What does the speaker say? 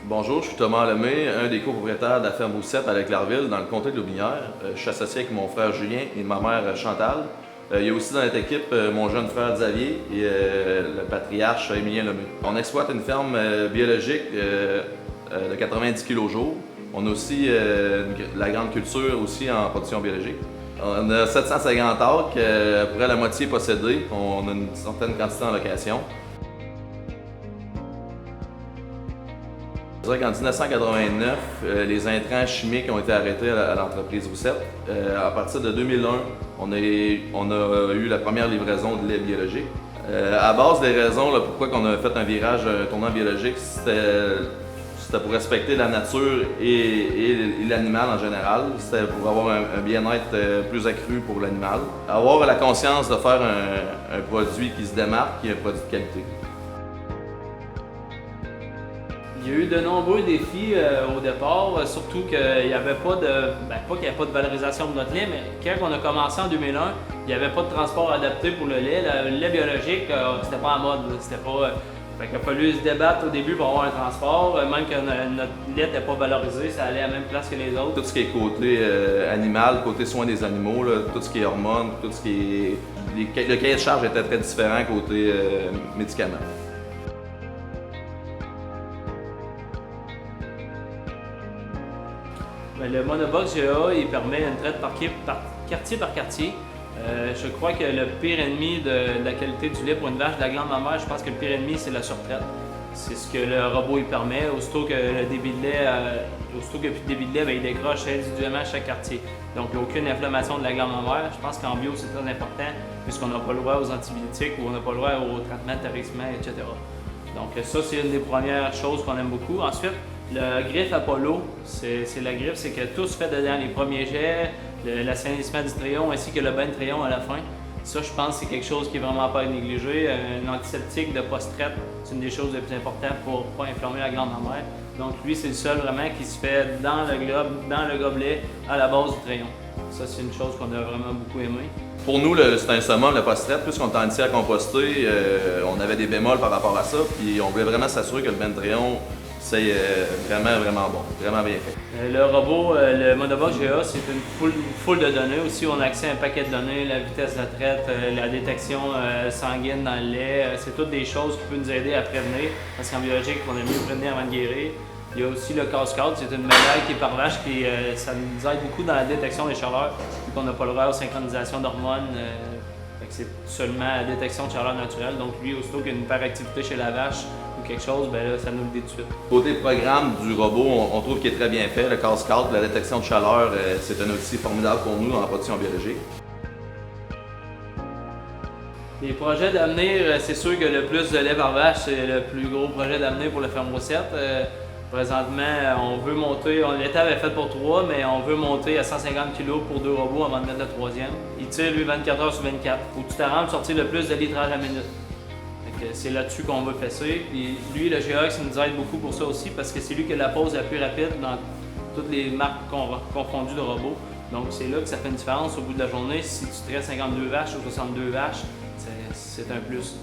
Bonjour, je suis Thomas Lemay, un des copropriétaires de la ferme Roussette à Leclerville, dans le comté de Lotbinière. Je suis associé avec mon frère Julien et ma mère Chantal. Il y a aussi dans notre équipe mon jeune frère Xavier et le patriarche Émilien Lemay. On exploite une ferme biologique de 90 kg au jour. On a aussi la grande culture aussi en production biologique. On a 750 acres, à peu près la moitié possédée. On a une certaine quantité en location. Je dirais qu'en 1989, les intrants chimiques ont été arrêtés à l'entreprise Roussette. À partir de 2001, on a eu la première livraison de lait biologique. À base des raisons pourquoi on a fait un virage, un tournant biologique, c'était pour respecter la nature et l'animal en général. C'était pour avoir un bien-être plus accru pour l'animal. Avoir la conscience de faire un produit qui se démarque et un produit de qualité. Il y a eu de nombreux défis au départ, surtout qu'il n'y avait pas qu'il n'y avait pas de valorisation de notre lait, mais quand on a commencé en 2001, il n'y avait pas de transport adapté pour le lait. Le lait biologique, c'était pas en mode, c'était pas... il a fallu se débattre au début pour avoir un transport, même que notre lait n'était pas valorisé, ça allait à la même place que les autres. Tout ce qui est côté animal, côté soins des animaux, tout ce qui est hormones, tout ce qui est... Le cahier de charge était très différent côté médicaments. Le monobox GA, il permet une traite quartier par quartier. Je crois que le pire ennemi de la qualité du lait pour une vache de la glande mammaire, je pense que le pire ennemi, c'est la surtraite. C'est ce que le robot il permet. Aussitôt que le débit de lait, aussitôt qu'il n'y a plus de débit de lait, il décroche individuellement chaque quartier. Donc il n'y a aucune inflammation de la glande mammaire. Je pense qu'en bio, c'est très important puisqu'on n'a pas le droit aux antibiotiques ou on n'a pas le droit au traitement de tarissement, etc. Donc ça, c'est une des premières choses qu'on aime beaucoup. Ensuite, le griffe Apollo, c'est la griffe, c'est que tout se fait dedans, les premiers jets, l'assainissement du crayon ainsi que le bain de crayon à la fin. Ça, je pense que c'est quelque chose qui est vraiment pas négligé. Un antiseptique de post-traite, c'est une des choses les plus importantes pour ne pas inflammer la glande mammaire. Donc lui, c'est le seul vraiment qui se fait dans le globe, dans le gobelet, à la base du crayon. Ça, c'est une chose qu'on a vraiment beaucoup aimé. Pour nous, c'est un summum, le post-traite. Puisqu'on est entier à composter, on avait des bémols par rapport à ça, puis on voulait vraiment s'assurer que le bain de crayon, c'est vraiment bon, vraiment bien fait. Le robot, le monobox GA, c'est une foule de données. Aussi, on a accès à un paquet de données, la vitesse de traite, la détection sanguine dans le lait. C'est toutes des choses qui peuvent nous aider à prévenir, parce qu'en biologique, on aime mieux prévenir avant de guérir. Il y a aussi le cascade, c'est une médaille qui est par vache, ça nous aide beaucoup dans la détection des chaleurs, vu qu'on n'a pas le droit aux synchronisations d'hormones. C'est seulement la détection de chaleur naturelle. Donc lui, aussitôt qu'il y a une hyperactivité chez la vache ou quelque chose, ben là, ça nous le dit tout de suite. Côté programme du robot, on trouve qu'il est très bien fait. Le cascade, la détection de chaleur, c'est un outil formidable pour nous en production biologique. Les projets d'avenir, c'est sûr que le plus de lait par vache, c'est le plus gros projet d'avenir pour la ferme Roussette. Présentement, on veut monter, l'étape est faite pour 3, mais on veut monter à 150 kg pour 2 robots avant de mettre le 3e. Il tire lui 24 heures sur 24. Faut que tu t'arranges de sortir le plus de litrage à minute. C'est là-dessus qu'on veut fesser. Puis lui, le GX, nous aide beaucoup pour ça aussi parce que c'est lui qui a la pause la plus rapide dans toutes les marques confondues de robots. Donc c'est là que ça fait une différence au bout de la journée. Si tu traites 52 vaches ou 62 vaches, c'est un plus.